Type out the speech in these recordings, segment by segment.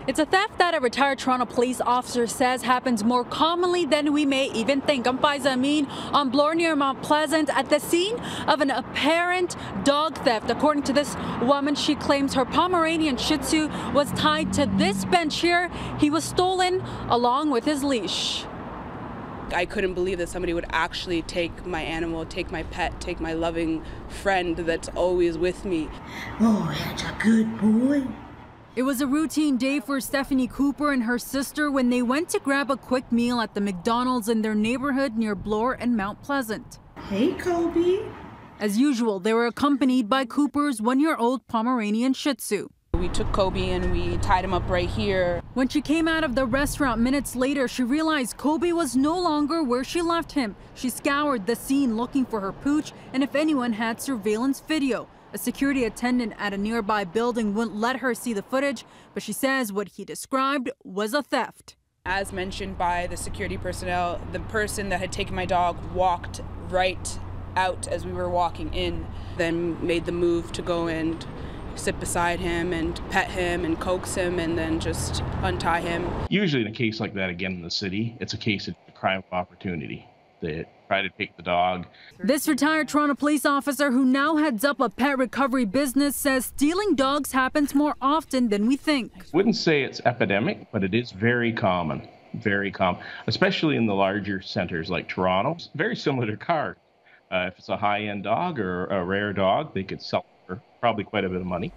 It's a theft that a retired Toronto police officer says happens more commonly than we may even think. I'm Faiza Amin on Bloor near Mount Pleasant at the scene of an apparent dog theft. According to this woman, she claims her Pomeranian Shih Tzu was tied to this bench here. He was stolen along with his leash. I couldn't believe that somebody would actually take my animal, take my pet, take my loving friend that's always with me. Oh, that's a good boy. It was a routine day for Stephanie Cooper and her sister when they went to grab a quick meal at the McDonald's in their neighborhood near Bloor and Mount Pleasant. Hey, Kobe. As usual, they were accompanied by Cooper's one-year-old Pomeranian Shih Tzu. We took Kobe and we tied him up right here. When she came out of the restaurant minutes later, she realized Kobe was no longer where she left him. She scoured the scene looking for her pooch and if anyone had surveillance video. A security attendant at a nearby building wouldn't let her see the footage, but she says what he described was a theft. As mentioned by the security personnel, the person that had taken my dog walked right out as we were walking in, then made the move to go and sit beside him and pet him and coax him and then just untie him. Usually in a case like that, again in the city, it's a case of crime of opportunity. They try to take the dog. This retired Toronto police officer who now heads up a pet recovery business says stealing dogs happens more often than we think. Wouldn't say it's epidemic, but it is very common, especially in the larger centers like Toronto. It's very similar to cars. If it's a high-end dog or a rare dog, they could sell for probably quite a bit of money.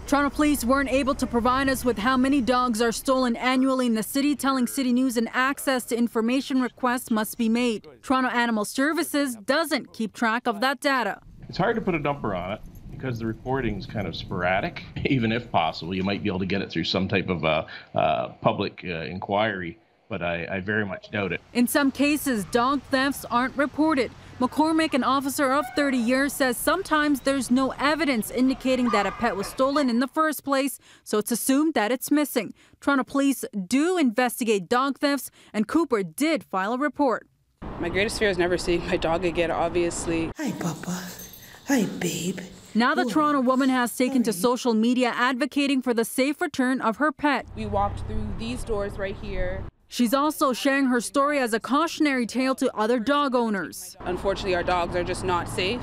Toronto police weren't able to provide us with how many dogs are stolen annually in the city, telling CityNews an access to information request must be made. Toronto Animal Services doesn't keep track of that data. It's hard to put a number on it because the reporting is kind of sporadic. Even if possible, you might be able to get it through some type of public inquiry, but I very much doubt it. In some cases, dog thefts aren't reported. McCormick, an officer of 30 years, says sometimes there's no evidence indicating that a pet was stolen in the first place, so it's assumed that it's missing. Toronto police do investigate dog thefts, and Cooper did file a report. My greatest fear is never seeing my dog again, obviously. Hi, Papa. Hi, babe. Now the Toronto woman has taken to social media advocating for the safe return of her pet. We walked through these doors right here. She's also sharing her story as a cautionary tale to other dog owners. Unfortunately, our dogs are just not safe.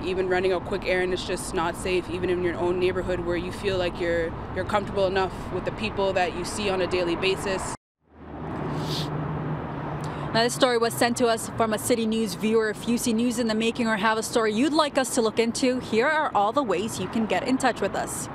Even running a quick errand is just not safe, even in your own neighborhood where you feel like you're comfortable enough with the people that you see on a daily basis. Now, this story was sent to us from a CityNews viewer. If you see news in the making or have a story you'd like us to look into, here are all the ways you can get in touch with us.